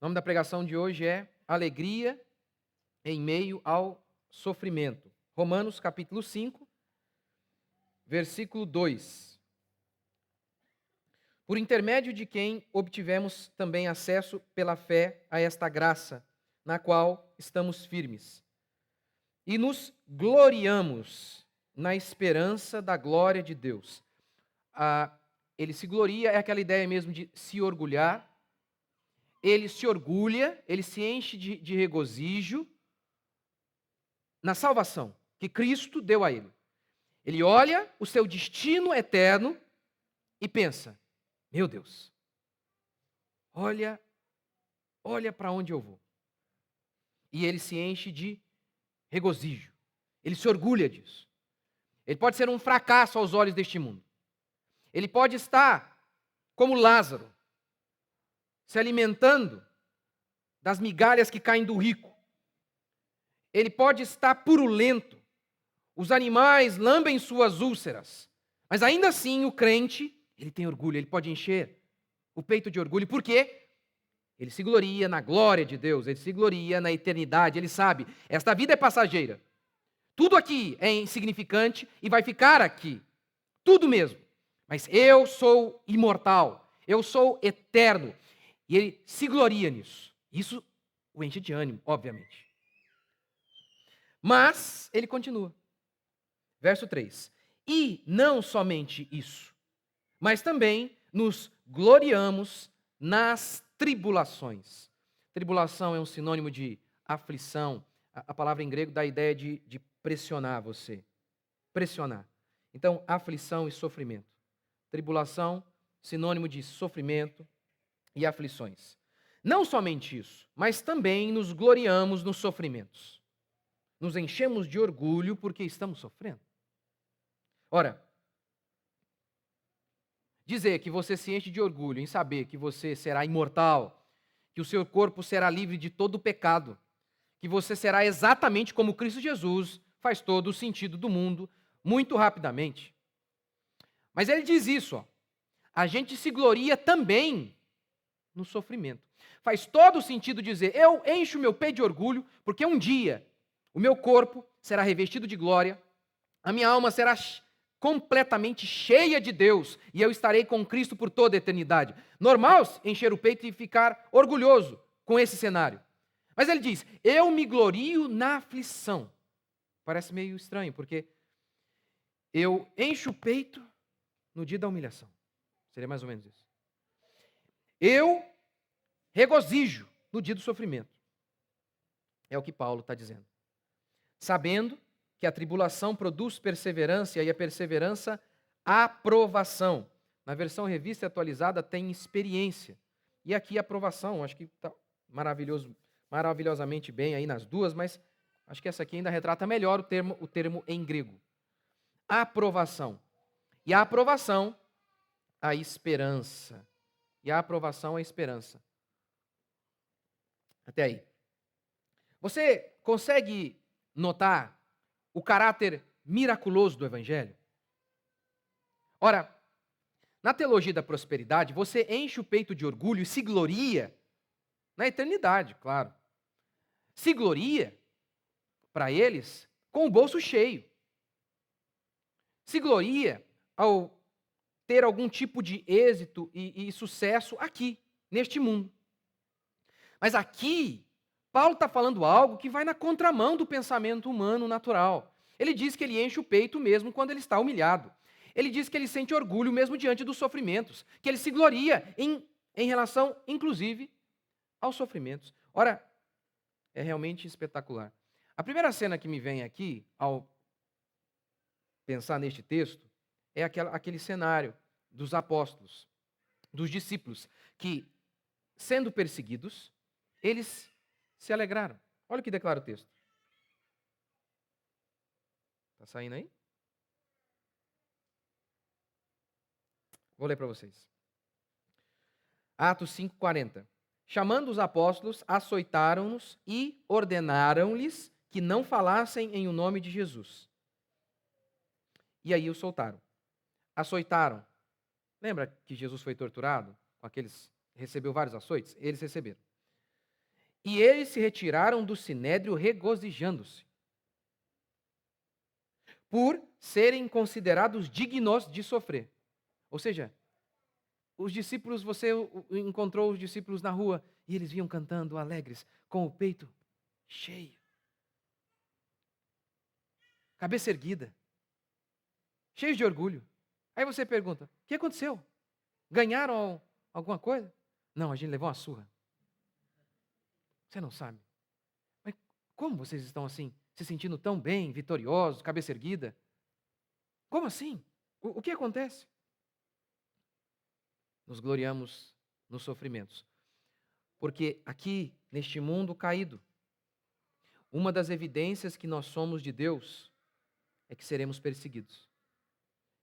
O nome da pregação de hoje é Alegria em meio ao sofrimento. Romanos capítulo 5, versículo 2. Por intermédio de quem obtivemos também acesso pela fé a esta graça, na qual estamos firmes. E nos gloriamos na esperança da glória de Deus. Ele se gloria, é aquela ideia mesmo de se orgulhar. Ele se orgulha, ele se enche de regozijo na salvação que Cristo deu a ele. Ele olha o seu destino eterno e pensa: meu Deus, olha para onde eu vou. E ele se enche de regozijo. Ele se orgulha disso. Ele pode ser um fracasso aos olhos deste mundo. Ele pode estar como Lázaro, se alimentando das migalhas que caem do rico. Ele pode estar purulento. Os animais lambem suas úlceras. Mas ainda assim o crente, ele tem orgulho, ele pode encher o peito de orgulho. Por quê? Ele se gloria na glória de Deus, ele se gloria na eternidade, ele sabe, esta vida é passageira. Tudo aqui é insignificante e vai ficar aqui. Tudo mesmo. Mas eu sou imortal, eu sou eterno. E ele se gloria nisso. Isso o enche de ânimo, obviamente. Mas ele continua. Verso 3. E não somente isso, mas também nos gloriamos nas tribulações. Tribulação é um sinônimo de aflição. A palavra em grego dá a ideia de pressionar você. Pressionar. Então, aflição e sofrimento. Tribulação, sinônimo de sofrimento e aflições. Não somente isso, mas também nos gloriamos nos sofrimentos. Nos enchemos de orgulho porque estamos sofrendo. Ora, dizer que você se enche de orgulho em saber que você será imortal, que o seu corpo será livre de todo o pecado, que você será exatamente como Cristo Jesus, faz todo o sentido do mundo, muito rapidamente. Mas ele diz isso, ó, a gente se gloria também no sofrimento. Faz todo o sentido dizer, eu encho meu peito de orgulho, porque um dia o meu corpo será revestido de glória, a minha alma será completamente cheia de Deus, e eu estarei com Cristo por toda a eternidade. Normal encher o peito e ficar orgulhoso com esse cenário. Mas ele diz, eu me glorio na aflição. Parece meio estranho, porque eu encho o peito no dia da humilhação. Seria mais ou menos isso. Eu regozijo no dia do sofrimento. É o que Paulo está dizendo. Sabendo que a tribulação produz perseverança e a perseverança, aprovação. Na versão revista e atualizada tem experiência. E aqui aprovação, acho que está maravilhosamente bem aí nas duas, mas acho que essa aqui ainda retrata melhor o termo em grego. Aprovação. E a aprovação, a esperança. E a aprovação, a esperança. Até aí. Você consegue notar o caráter miraculoso do Evangelho? Ora, na teologia da prosperidade, você enche o peito de orgulho e se gloria na eternidade, claro. Se gloria, para eles, com o bolso cheio. Se gloria ao ter algum tipo de êxito e sucesso aqui, neste mundo. Mas aqui, Paulo está falando algo que vai na contramão do pensamento humano natural. Ele diz que ele enche o peito mesmo quando ele está humilhado. Ele diz que ele sente orgulho mesmo diante dos sofrimentos, que ele se gloria em relação, inclusive, aos sofrimentos. Ora, é realmente espetacular. A primeira cena que me vem aqui, ao pensar neste texto, é aquele cenário dos apóstolos, dos discípulos, que, sendo perseguidos, eles se alegraram. Olha o que declara o texto. Está saindo aí? Vou ler para vocês. Atos 5:40. Chamando os apóstolos, açoitaram-nos e ordenaram-lhes que não falassem em o nome de Jesus. E aí o soltaram. Açoitaram. Lembra que Jesus foi torturado? Recebeu vários açoites? Eles receberam. E eles se retiraram do sinédrio regozijando-se, por serem considerados dignos de sofrer. Ou seja, os discípulos, você encontrou os discípulos na rua e eles vinham cantando alegres, com o peito cheio, cabeça erguida, cheios de orgulho. Aí você pergunta: o que aconteceu? Ganharam alguma coisa? Não, a gente levou uma surra. Você não sabe. Mas como vocês estão assim, se sentindo tão bem, vitoriosos, cabeça erguida? Como assim? O que acontece? Nos gloriamos nos sofrimentos. Porque aqui, neste mundo caído, uma das evidências que nós somos de Deus é que seremos perseguidos.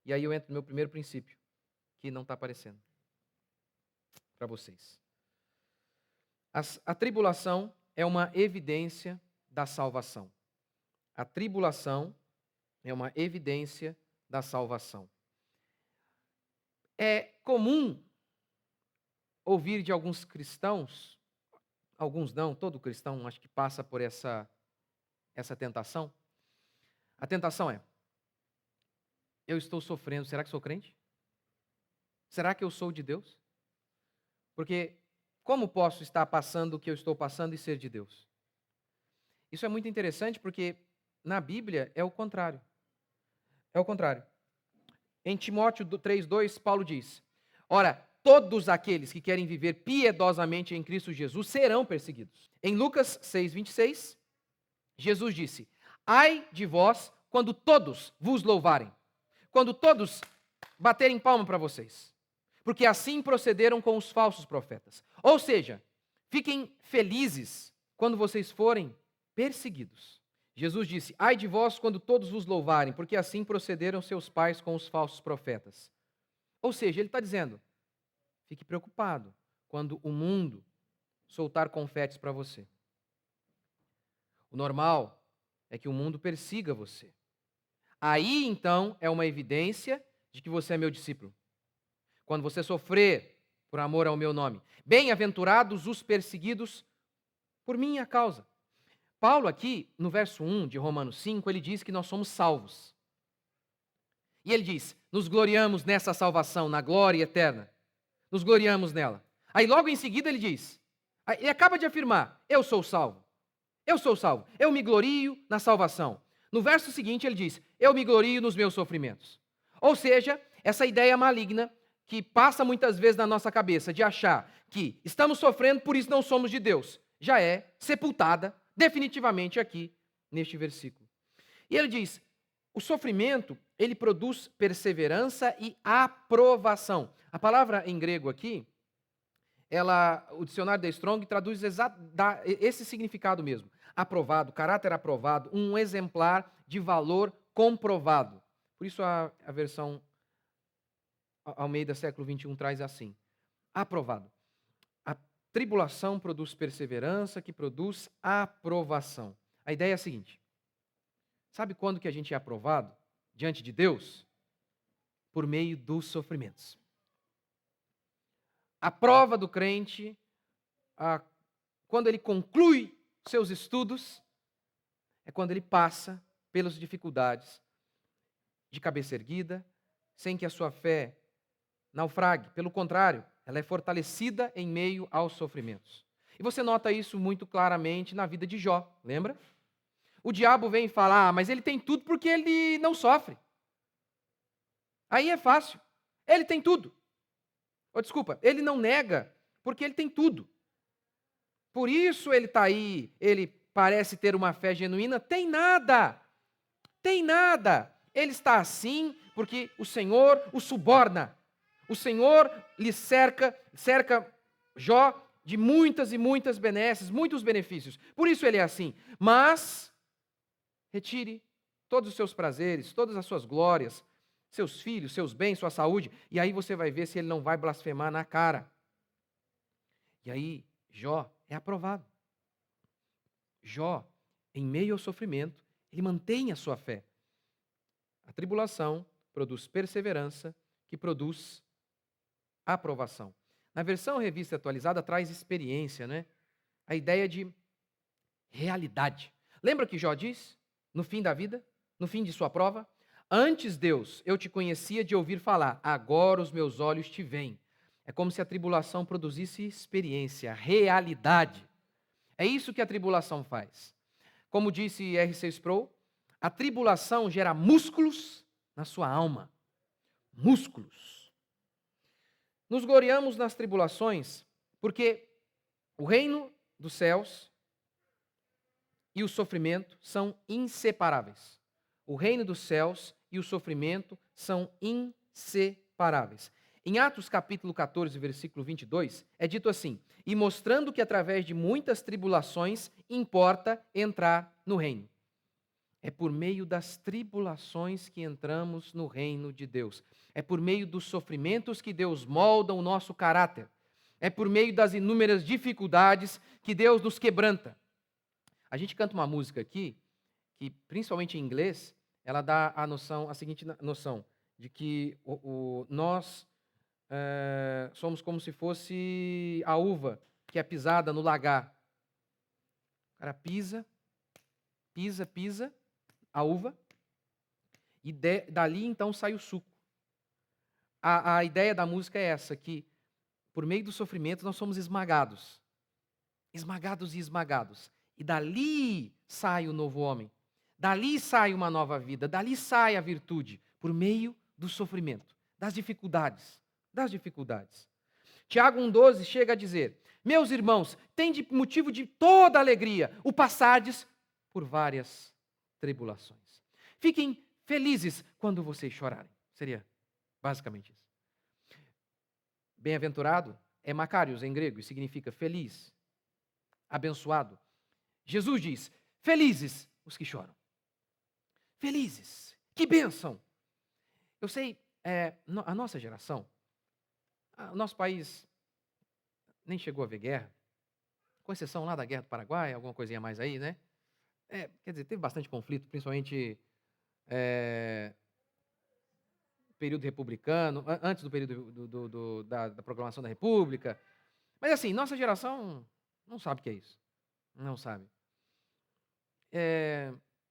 E aí eu entro no meu primeiro princípio, que não está aparecendo para vocês. A tribulação é uma evidência da salvação. A tribulação é uma evidência da salvação. É comum ouvir de alguns cristãos, alguns não, todo cristão acho que passa por essa tentação. A tentação é: eu estou sofrendo, será que sou crente? Será que eu sou de Deus? Porque como posso estar passando o que eu estou passando e ser de Deus? Isso é muito interessante porque na Bíblia é o contrário. É o contrário. Em Timóteo 3:2, Paulo diz: ora, todos aqueles que querem viver piedosamente em Cristo Jesus serão perseguidos. Em Lucas 6:26, Jesus disse: ai de vós quando todos vos louvarem, quando todos baterem palma para vocês, porque assim procederam com os falsos profetas. Ou seja, fiquem felizes quando vocês forem perseguidos. Jesus disse: ai de vós quando todos vos louvarem, porque assim procederam seus pais com os falsos profetas. Ou seja, ele está dizendo: fique preocupado quando o mundo soltar confetes para você. O normal é que o mundo persiga você. Aí, então, é uma evidência de que você é meu discípulo. Quando você sofrer por amor ao meu nome. Bem-aventurados os perseguidos por minha causa. Paulo aqui, no verso 1 de Romanos 5, ele diz que nós somos salvos. E ele diz: nos gloriamos nessa salvação, na glória eterna. Nos gloriamos nela. Aí logo em seguida ele diz, ele acaba de afirmar: eu sou salvo. Eu sou salvo. Eu me glorio na salvação. No verso seguinte ele diz: eu me glorio nos meus sofrimentos. Ou seja, essa ideia maligna que passa muitas vezes na nossa cabeça de achar que estamos sofrendo, por isso não somos de Deus, já é sepultada definitivamente aqui neste versículo. E ele diz: o sofrimento, ele produz perseverança e aprovação. A palavra em grego aqui, o dicionário da Strong traduz esse significado mesmo. Aprovado, caráter aprovado, um exemplar de valor comprovado. Por isso a versão Almeida século 21 traz assim: aprovado. A tribulação produz perseverança, que produz aprovação. A ideia é a seguinte: sabe quando que a gente é aprovado diante de Deus? Por meio dos sofrimentos. A prova do crente, quando ele conclui seus estudos, é quando ele passa pelas dificuldades de cabeça erguida, sem que a sua fé naufrague. Pelo contrário, ela é fortalecida em meio aos sofrimentos. E você nota isso muito claramente na vida de Jó, lembra? O diabo vem falar: mas ele tem tudo porque ele não sofre. Aí é fácil. Ele tem tudo. Desculpa, ele não nega porque ele tem tudo. Por isso ele está aí, ele parece ter uma fé genuína. Tem nada. Tem nada. Ele está assim porque o Senhor o suborna. O Senhor lhe cerca Jó de muitas e muitas benesses, muitos benefícios. Por isso ele é assim. Mas retire todos os seus prazeres, todas as suas glórias, seus filhos, seus bens, sua saúde, e aí você vai ver se ele não vai blasfemar na cara. E aí, Jó é aprovado. Jó, em meio ao sofrimento, ele mantém a sua fé. A tribulação produz perseverança, que produz aprovação. Na versão revista atualizada traz experiência, né? a ideia de realidade. Lembra que Jó diz, no fim da vida, no fim de sua prova? Antes, Deus, eu te conhecia de ouvir falar, agora os meus olhos te veem. É como se a tribulação produzisse experiência, realidade. É isso que a tribulação faz. Como disse R.C. Sproul, a tribulação gera músculos na sua alma. Músculos. Nos gloriamos nas tribulações porque o reino dos céus e o sofrimento são inseparáveis. O reino dos céus e o sofrimento são inseparáveis. Em Atos capítulo 14, versículo 22, é dito assim: e mostrando que através de muitas tribulações importa entrar no reino. É por meio das tribulações que entramos no reino de Deus. É por meio dos sofrimentos que Deus molda o nosso caráter. É por meio das inúmeras dificuldades que Deus nos quebranta. A gente canta uma música aqui, que principalmente em inglês, ela dá a seguinte noção, de que nós somos como se fosse a uva que é pisada no lagar. O cara pisa, a uva, e dali então sai o suco. A ideia da música é essa, que por meio do sofrimento nós somos esmagados. Esmagados e esmagados. E dali sai o novo homem. Dali sai uma nova vida. Dali sai a virtude. Por meio do sofrimento. Das dificuldades. Das dificuldades. Tiago 1,12 chega a dizer: meus irmãos, tende motivo de toda alegria o passardes por várias tribulações. Fiquem felizes quando vocês chorarem. Seria basicamente isso. Bem-aventurado é Macarios em grego e significa feliz, abençoado. Jesus diz: felizes os que choram. Felizes. Que bênção. Eu sei, a nossa geração, o nosso país nem chegou a ver guerra, com exceção lá da Guerra do Paraguai, alguma coisinha mais aí, né? Quer dizer, teve bastante conflito, principalmente período republicano, antes do período da proclamação da República. Mas assim, nossa geração não sabe o que é isso. Não sabe.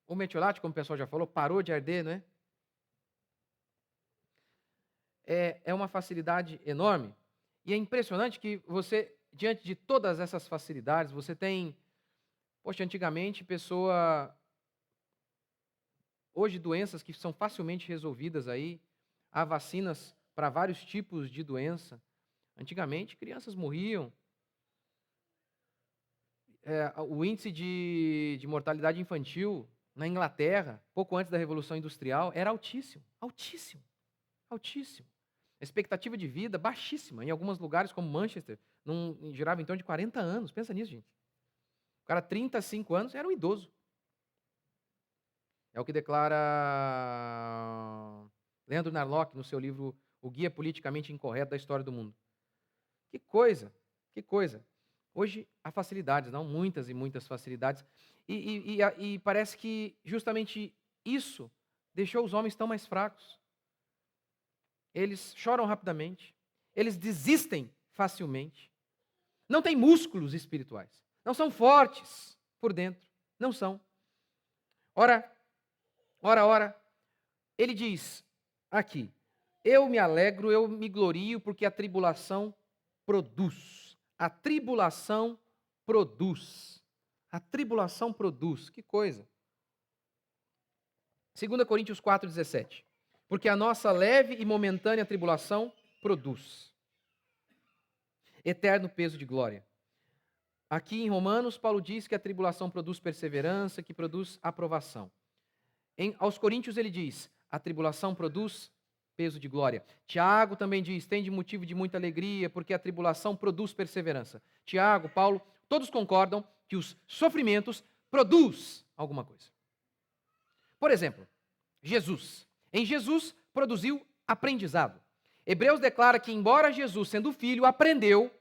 O metiolate, como o pessoal já falou, parou de arder, não é? É uma facilidade enorme. E é impressionante que você, diante de todas essas facilidades, você tem... Poxa, antigamente, hoje, doenças que são facilmente resolvidas aí, há vacinas para vários tipos de doença. Antigamente, crianças morriam. O índice de mortalidade infantil na Inglaterra, pouco antes da Revolução Industrial, era altíssimo. Altíssimo. Altíssimo. A expectativa de vida baixíssima. Em alguns lugares, como Manchester, girava em torno de 40 anos. Pensa nisso, gente. O cara, 35 anos, era um idoso. É o que declara Leandro Narlock no seu livro O Guia Politicamente Incorreto da História do Mundo. Que coisa, que coisa. Hoje há facilidades, não? Muitas e muitas facilidades. E parece que justamente isso deixou os homens tão mais fracos. Eles choram rapidamente. Eles desistem facilmente. Não têm músculos espirituais. Não são fortes por dentro. Não são. Ora, ele diz aqui: eu me alegro, eu me glorio, porque a tribulação produz. A tribulação produz. A tribulação produz. Que coisa. 2 Coríntios 4,17. Porque a nossa leve e momentânea tribulação produz eterno peso de glória. Aqui em Romanos, Paulo diz que a tribulação produz perseverança, que produz aprovação. Aos Coríntios ele diz: a tribulação produz peso de glória. Tiago também diz: tende motivo de muita alegria, porque a tribulação produz perseverança. Tiago, Paulo, todos concordam que os sofrimentos produzem alguma coisa. Por exemplo, Jesus. Em Jesus produziu aprendizado. Hebreus declara que, embora Jesus, sendo filho, aprendeu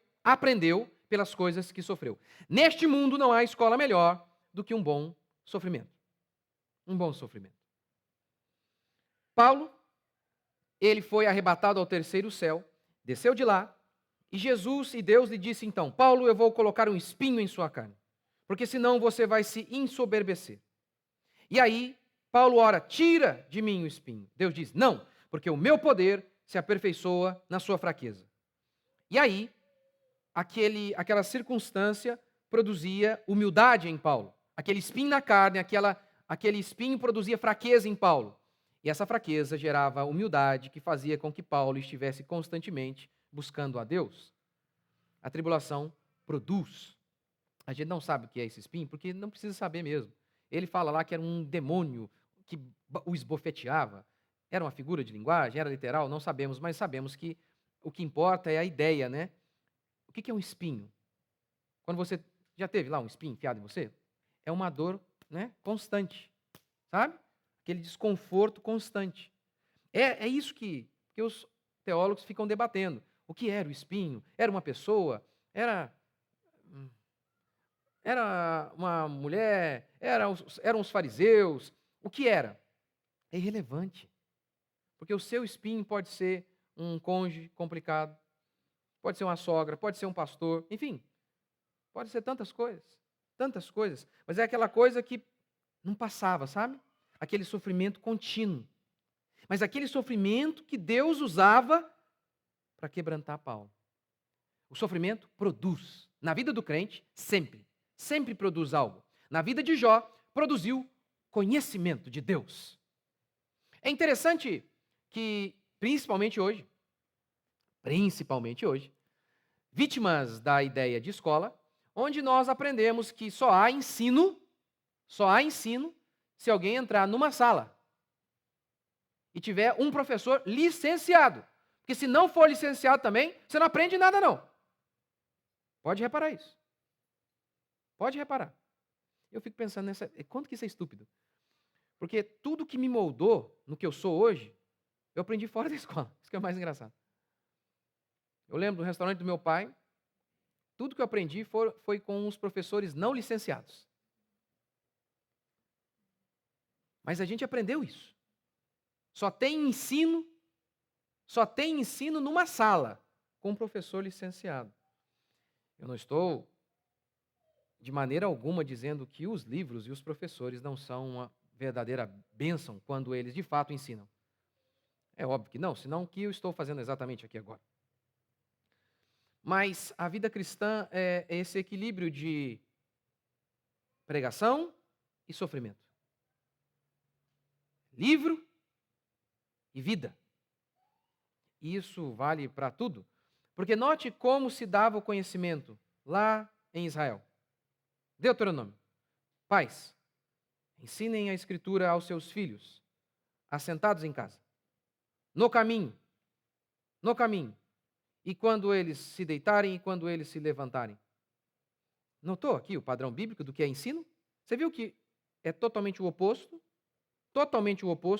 pelas coisas que sofreu. Neste mundo não há escola melhor do que um bom sofrimento. Um bom sofrimento. Paulo, ele foi arrebatado ao terceiro céu, desceu de lá E Jesus e Deus lhe disse então: Paulo, eu vou colocar um espinho em sua carne, porque senão você vai se ensoberbecer. E aí, Paulo ora: tira de mim o espinho. Deus diz: não, porque o meu poder se aperfeiçoa na sua fraqueza. E aí, aquela circunstância produzia humildade em Paulo. Aquele espinho na carne, aquele espinho produzia fraqueza em Paulo. E essa fraqueza gerava humildade que fazia com que Paulo estivesse constantemente buscando a Deus. A tribulação produz. A gente não sabe o que é esse espinho, porque não precisa saber mesmo. Ele fala lá que era um demônio que o esbofeteava. Era uma figura de linguagem? Era literal? Não sabemos, mas sabemos que o que importa é a ideia, né? O que é um espinho? Quando você já teve lá um espinho enfiado em você? É uma dor, né, constante, sabe? Aquele desconforto constante. É isso que os teólogos ficam debatendo. O que era o espinho? Era uma pessoa? Era uma mulher? Eram os fariseus? O que era? É irrelevante. Porque o seu espinho pode ser um cônjuge complicado, pode ser uma sogra, pode ser um pastor, enfim, pode ser tantas coisas, tantas coisas. Mas é aquela coisa que não passava, sabe? Aquele sofrimento contínuo. Mas aquele sofrimento que Deus usava para quebrantar Paulo. O sofrimento produz. Na vida do crente, sempre. Sempre produz algo. Na vida de Jó, produziu conhecimento de Deus. É interessante que, principalmente hoje, vítimas da ideia de escola, onde nós aprendemos que só há ensino se alguém entrar numa sala e tiver um professor licenciado. Porque se não for licenciado também, você não aprende nada não. Pode reparar isso. Pode reparar. Eu fico pensando quanto que isso é estúpido. Porque tudo que me moldou no que eu sou hoje, eu aprendi fora da escola. Isso que é o mais engraçado. Eu lembro do restaurante do meu pai, tudo que eu aprendi foi com os professores não licenciados. Mas a gente aprendeu isso. Só tem ensino numa sala com um professor licenciado. Eu não estou, de maneira alguma, dizendo que os livros e os professores não são uma verdadeira bênção quando eles de fato ensinam. É óbvio que não, senão o que eu estou fazendo exatamente aqui agora? Mas a vida cristã é esse equilíbrio de pregação e sofrimento. Livro e vida. E isso vale para tudo. Porque note como se dava o conhecimento lá em Israel. Deuteronômio. Pais, ensinem a escritura aos seus filhos, assentados em casa. No caminho. E quando eles se deitarem e quando eles se levantarem. Notou aqui o padrão bíblico do que é ensino? Você viu que é totalmente o oposto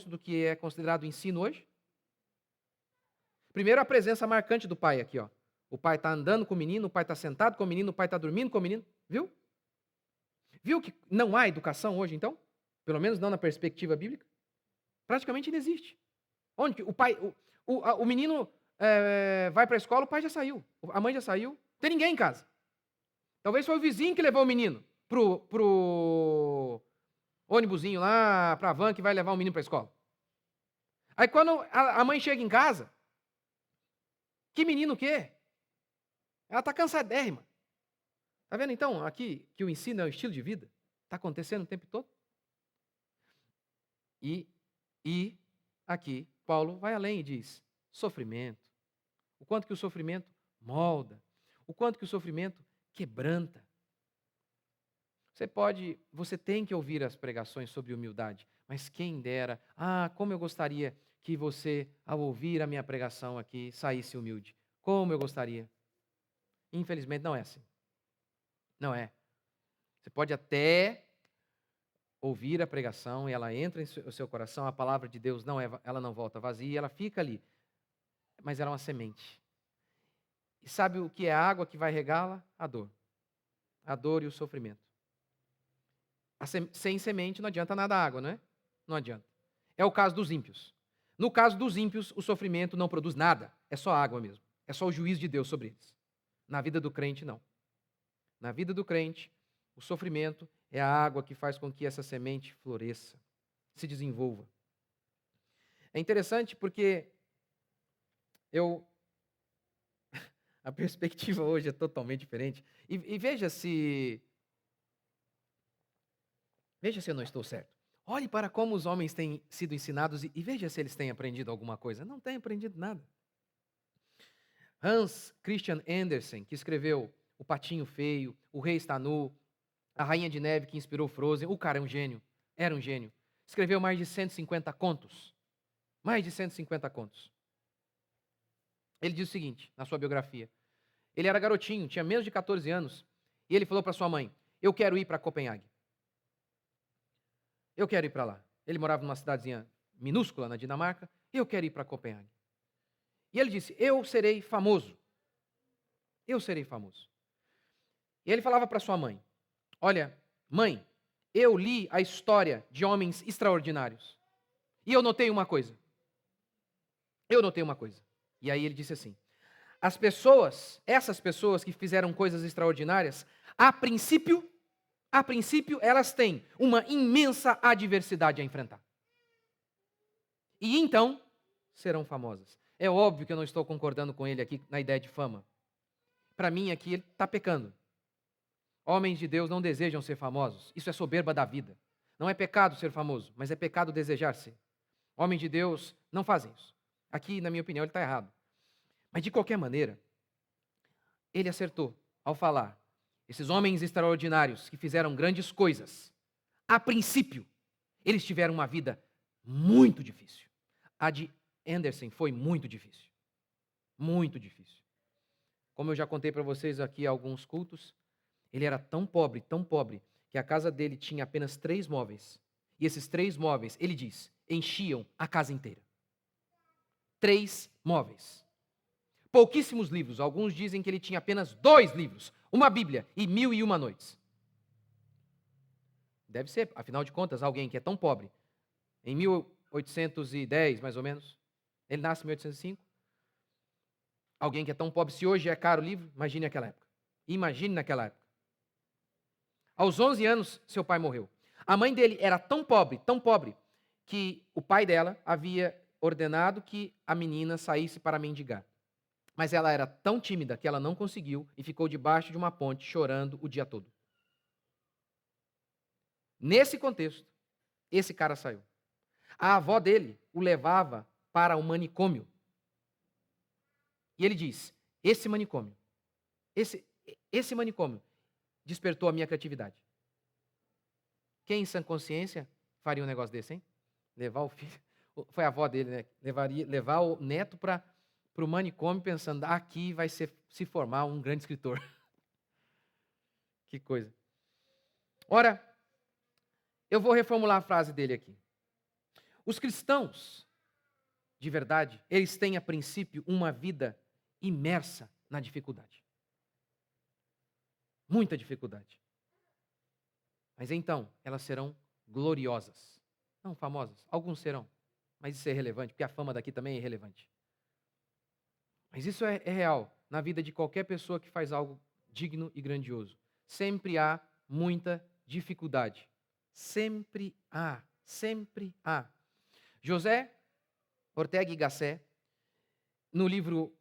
do que é considerado ensino hoje? Primeiro, a presença marcante do pai aqui, ó. O pai está andando com o menino, o pai está sentado com o menino, o pai está dormindo com o menino. Viu? Viu que não há educação hoje, então? Pelo menos não na perspectiva bíblica? Praticamente não existe. Onde que o menino vai para a escola, o pai já saiu, a mãe já saiu, não tem ninguém em casa. Talvez foi o vizinho que levou o menino pro ônibusinho lá, para a van que vai levar o menino para a escola. Aí quando a mãe chega em casa, que menino o quê? Ela está cansadérrima. Está vendo então aqui que o ensino é um estilo de vida? Está acontecendo o tempo todo? E aqui Paulo vai além e diz, sofrimento. O quanto que o sofrimento molda. O quanto que o sofrimento quebranta. Você tem que ouvir as pregações sobre humildade, mas quem dera, como eu gostaria que você, ao ouvir a minha pregação aqui, saísse humilde. Como eu gostaria. Infelizmente não é assim. Não é. Você pode até ouvir a pregação e ela entra no seu coração, a palavra de Deus ela não volta vazia, ela fica ali. Mas ela é uma semente. E sabe o que é a água que vai regá-la? A dor. A dor e o sofrimento. Sem semente não adianta nada a água, não é? Não adianta. É o caso dos ímpios. No caso dos ímpios, o sofrimento não produz nada. É só água mesmo. É só o juízo de Deus sobre eles. Na vida do crente, não. Na vida do crente, o sofrimento é a água que faz com que essa semente floresça, se desenvolva. É interessante porque a perspectiva hoje é totalmente diferente. E veja se eu não estou certo. Olhe para como os homens têm sido ensinados e veja se eles têm aprendido alguma coisa. Não têm aprendido nada. Hans Christian Andersen, que escreveu O Patinho Feio, O Rei Está Nu, A Rainha de Neve, que inspirou Frozen. O cara é um gênio. Era um gênio. Escreveu mais de 150 contos. Mais de 150 contos. Ele diz o seguinte, na sua biografia. Ele era garotinho, tinha menos de 14 anos. E ele falou para sua mãe, eu quero ir para Copenhague. Eu quero ir para lá. Ele morava numa cidadezinha minúscula na Dinamarca. Eu quero ir para Copenhague. E ele disse, eu serei famoso. Eu serei famoso. E ele falava para sua mãe, olha, mãe, eu li a história de homens extraordinários. E eu notei uma coisa. E aí ele disse assim, essas pessoas que fizeram coisas extraordinárias, a princípio, elas têm uma imensa adversidade a enfrentar. E então, serão famosas. É óbvio que eu não estou concordando com ele aqui na ideia de fama. Para mim, aqui, ele está pecando. Homens de Deus não desejam ser famosos. Isso é soberba da vida. Não é pecado ser famoso, mas é pecado desejar ser. Homens de Deus não fazem isso. Aqui, na minha opinião, ele está errado. Mas, de qualquer maneira, ele acertou ao falar. Esses homens extraordinários que fizeram grandes coisas, a princípio, eles tiveram uma vida muito difícil. A de Andersen foi muito difícil. Muito difícil. Como eu já contei para vocês aqui alguns cultos, ele era tão pobre, que a casa dele tinha apenas 3 móveis. E esses 3 móveis, ele diz, enchiam a casa inteira. 3 móveis. Pouquíssimos livros. Alguns dizem que ele tinha apenas 2 livros. Uma Bíblia e 1001 Noites. Deve ser, afinal de contas, alguém que é tão pobre. Em 1810, mais ou menos. Ele nasce em 1805. Alguém que é tão pobre. Se hoje é caro o livro, imagine naquela época. Imagine naquela época. Aos 11 anos, seu pai morreu. A mãe dele era tão pobre, que o pai dela havia ordenado que a menina saísse para mendigar. Mas ela era tão tímida que ela não conseguiu e ficou debaixo de uma ponte chorando o dia todo. Nesse contexto, esse cara saiu. A avó dele o levava para o manicômio. E ele diz, esse manicômio despertou a minha criatividade. Quem em sã consciência faria um negócio desse, hein? Levar o filho, foi a avó dele, né? Levar o neto para o manicômio pensando, aqui vai se formar um grande escritor. Que coisa. Ora, eu vou reformular a frase dele aqui. Os cristãos, de verdade, eles têm a princípio uma vida imersa na dificuldade. Muita dificuldade. Mas então, elas serão gloriosas. Não famosas, alguns serão. Mas isso é irrelevante, porque a fama daqui também é irrelevante. Mas isso é real na vida de qualquer pessoa que faz algo digno e grandioso. Sempre há muita dificuldade. Sempre há. Sempre há. José Ortega y Gasset, no livro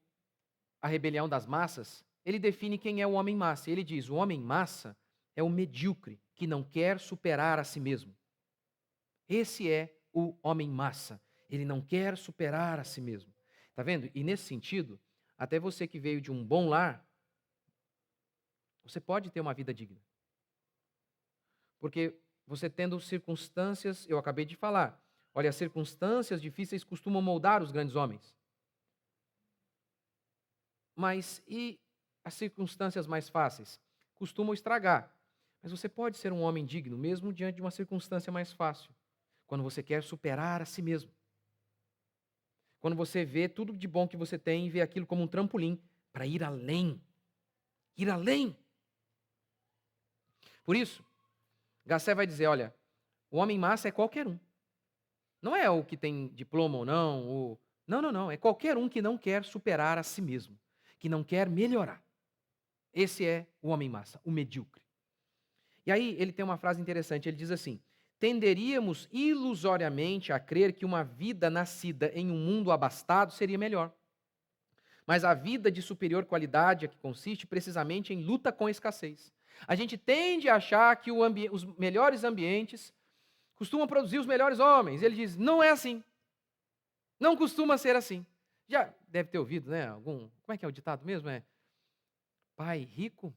A Rebelião das Massas, ele define quem é o homem massa. Ele diz, o homem massa é o medíocre, que não quer superar a si mesmo. Esse é o homem massa. Ele não quer superar a si mesmo. Está vendo? E nesse sentido, até você que veio de um bom lar, você pode ter uma vida digna. Porque você tendo circunstâncias, eu acabei de falar, olha, as circunstâncias difíceis costumam moldar os grandes homens. Mas e as circunstâncias mais fáceis? Costumam estragar. Mas você pode ser um homem digno, mesmo diante de uma circunstância mais fácil. Quando você quer superar a si mesmo. Quando você vê tudo de bom que você tem e vê aquilo como um trampolim para ir além. Ir além. Por isso, Gasset vai dizer, olha, o homem massa é qualquer um. Não é o que tem diploma ou não. Não. É qualquer um que não quer superar a si mesmo. Que não quer melhorar. Esse é o homem massa, o medíocre. E aí ele tem uma frase interessante, ele diz assim: tenderíamos ilusoriamente a crer que uma vida nascida em um mundo abastado seria melhor. Mas a vida de superior qualidade é que consiste precisamente em luta com a escassez. A gente tende a achar que os melhores ambientes costumam produzir os melhores homens. Ele diz, não é assim. Não costuma ser assim. Já deve ter ouvido, né? Como é que é o ditado mesmo? É pai rico,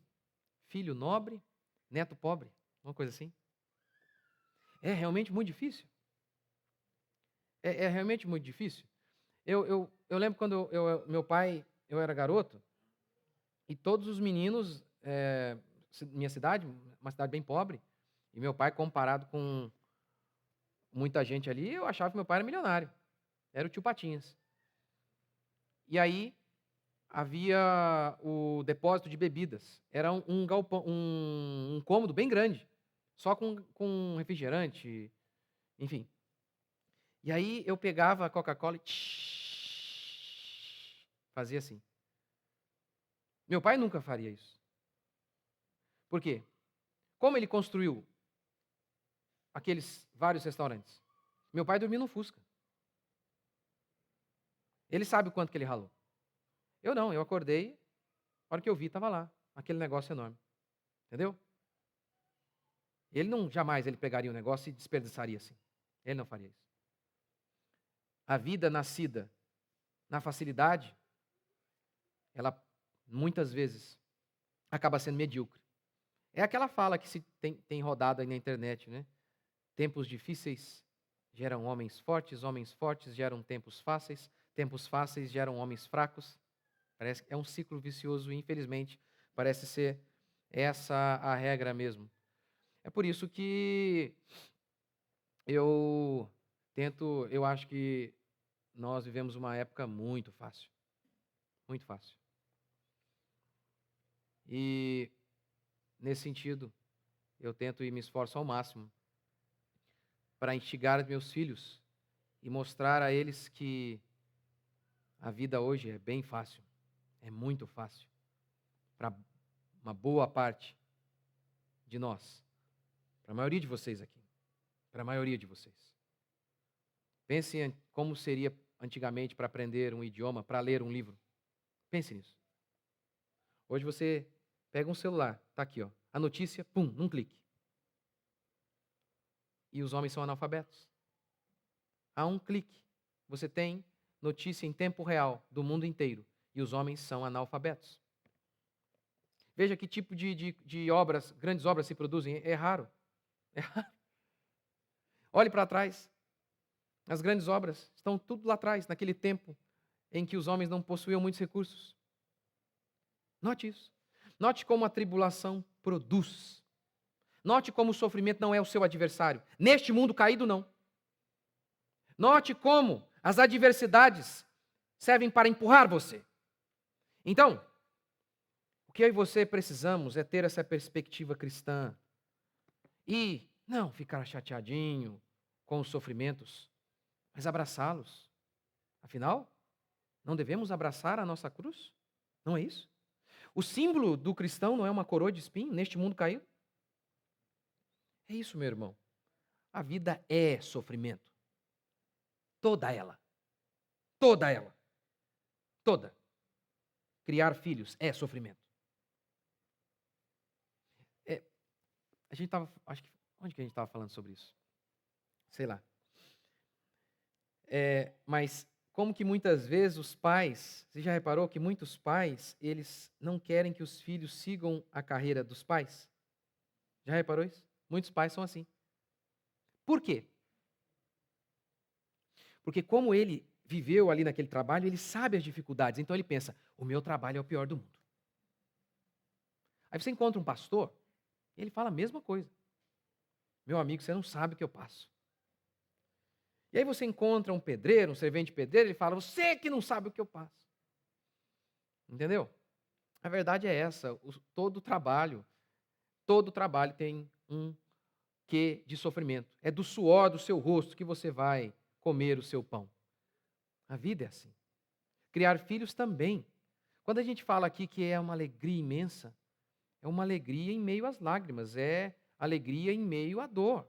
filho nobre, neto pobre. Uma coisa assim. É realmente muito difícil. É realmente muito difícil. Eu lembro quando meu pai, eu era garoto, e todos os meninos, minha cidade, uma cidade bem pobre, e meu pai, comparado com muita gente ali, eu achava que meu pai era milionário. Era o tio Patinhas. E aí havia o depósito de bebidas. Era um galpão, um cômodo bem grande, só com refrigerante, enfim. E aí eu pegava a Coca-Cola e fazia assim. Meu pai nunca faria isso. Por quê? Como ele construiu aqueles vários restaurantes? Meu pai dormia no Fusca. Ele sabe o quanto que ele ralou. Eu não, eu acordei, a hora que eu vi, estava lá, aquele negócio enorme. Entendeu? Ele não, jamais ele pegaria um negócio e desperdiçaria assim. Ele não faria isso. A vida nascida na facilidade, ela muitas vezes acaba sendo medíocre. É aquela fala que se tem rodado aí na internet, né? Tempos difíceis geram homens fortes geram tempos fáceis geram homens fracos. Parece que é um ciclo vicioso e, infelizmente, parece ser essa a regra mesmo. É por isso que eu acho que nós vivemos uma época muito fácil. Muito fácil. E, nesse sentido, eu tento e me esforço ao máximo para instigar meus filhos e mostrar a eles que a vida hoje é bem fácil. É muito fácil. Para uma boa parte de nós. Para a maioria de vocês aqui. Para a maioria de vocês. Pense em como seria antigamente para aprender um idioma, para ler um livro. Pense nisso. Hoje você pega um celular, está aqui, ó, a notícia, pum, num clique. E os homens são analfabetos. A um clique, você tem notícia em tempo real do mundo inteiro. E os homens são analfabetos. Veja que tipo de obras, grandes obras se produzem. É raro. É raro. Olhe para trás. As grandes obras estão tudo lá atrás, naquele tempo em que os homens não possuíam muitos recursos. Note isso. Note como a tribulação produz. Note como o sofrimento não é o seu adversário. Neste mundo caído, não. Note como as adversidades servem para empurrar você. Então, o que eu e você precisamos é ter essa perspectiva cristã e não ficar chateadinho com os sofrimentos, mas abraçá-los. Afinal, não devemos abraçar a nossa cruz? Não é isso? O símbolo do cristão não é uma coroa de espinho neste mundo caído? É isso, meu irmão. A vida é sofrimento. Toda ela. Toda ela. Toda. Criar filhos é sofrimento. A gente estava, acho que, onde que a gente estava falando sobre isso? Sei lá. Mas como que muitas vezes os pais, você já reparou que muitos pais, eles não querem que os filhos sigam a carreira dos pais? Já reparou isso? Muitos pais são assim. Por quê? Porque como ele viveu ali naquele trabalho, ele sabe as dificuldades, então ele pensa, o meu trabalho é o pior do mundo. Aí você encontra um pastor, e ele fala a mesma coisa. Meu amigo, você não sabe o que eu passo. E aí você encontra um pedreiro, um servente pedreiro, ele fala, você que não sabe o que eu passo. Entendeu? A verdade é essa, todo trabalho tem um quê de sofrimento. É do suor do seu rosto que você vai comer o seu pão. A vida é assim. Criar filhos também. Quando a gente fala aqui que é uma alegria imensa, é uma alegria em meio às lágrimas, é alegria em meio à dor.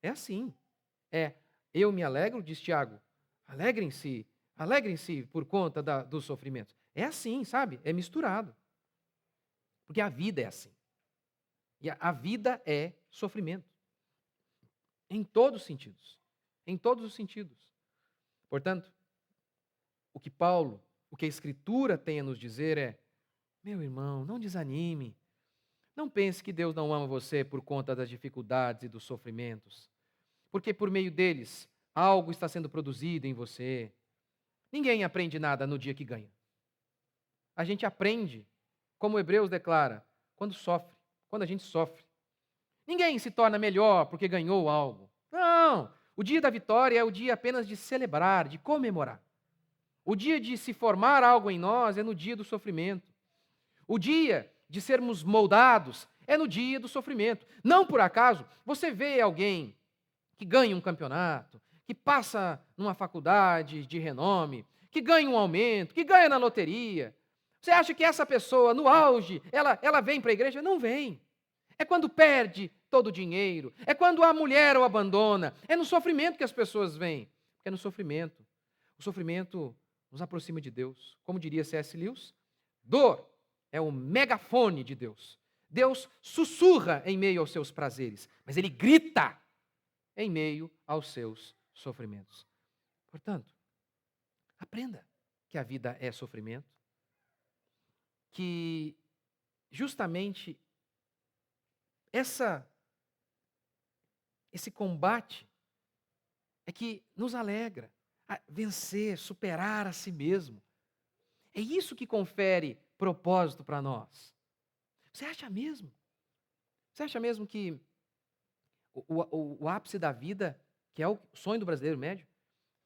É assim. Eu me alegro, diz Tiago, alegrem-se, alegrem-se por conta dos sofrimentos. É assim, sabe? É misturado. Porque a vida é assim. E a vida é sofrimento. Em todos os sentidos. Em todos os sentidos. Portanto, o que a Escritura tem a nos dizer é: meu irmão, não desanime. Não pense que Deus não ama você por conta das dificuldades e dos sofrimentos. Porque por meio deles, algo está sendo produzido em você. Ninguém aprende nada no dia que ganha. A gente aprende, como Hebreus declara, quando sofre, quando a gente sofre. Ninguém se torna melhor porque ganhou algo. Não! O dia da vitória é o dia apenas de celebrar, de comemorar. O dia de se formar algo em nós é no dia do sofrimento. O dia de sermos moldados é no dia do sofrimento. Não por acaso, você vê alguém que ganha um campeonato, que passa numa faculdade de renome, que ganha um aumento, que ganha na loteria. Você acha que essa pessoa, no auge, ela vem para a igreja? Não vem. É quando perde todo o dinheiro. É quando a mulher o abandona. É no sofrimento que as pessoas vêm. Porque é no sofrimento. O sofrimento nos aproxima de Deus. Como diria C.S. Lewis, dor é o megafone de Deus. Deus sussurra em meio aos seus prazeres, mas ele grita em meio aos seus sofrimentos. Portanto, aprenda que a vida é sofrimento, que justamente esse combate é que nos alegra a vencer, superar a si mesmo. É isso que confere propósito para nós. Você acha mesmo? Você acha mesmo que o ápice da vida, que é o sonho do brasileiro médio,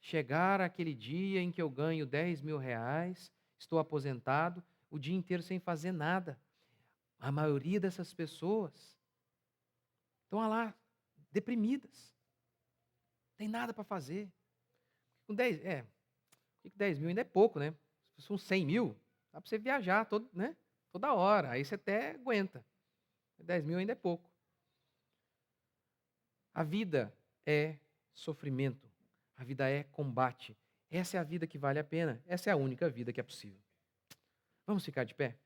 chegar aquele dia em que eu ganho 10 mil reais, estou aposentado, o dia inteiro sem fazer nada? A maioria dessas pessoas estão lá, deprimidas. Não tem nada para fazer. Com 10 mil ainda é pouco, né? Se são 100 mil, dá para você viajar toda hora. Aí você até aguenta. 10 mil ainda é pouco. A vida é sofrimento. A vida é combate. Essa é a vida que vale a pena. Essa é a única vida que é possível. Vamos ficar de pé?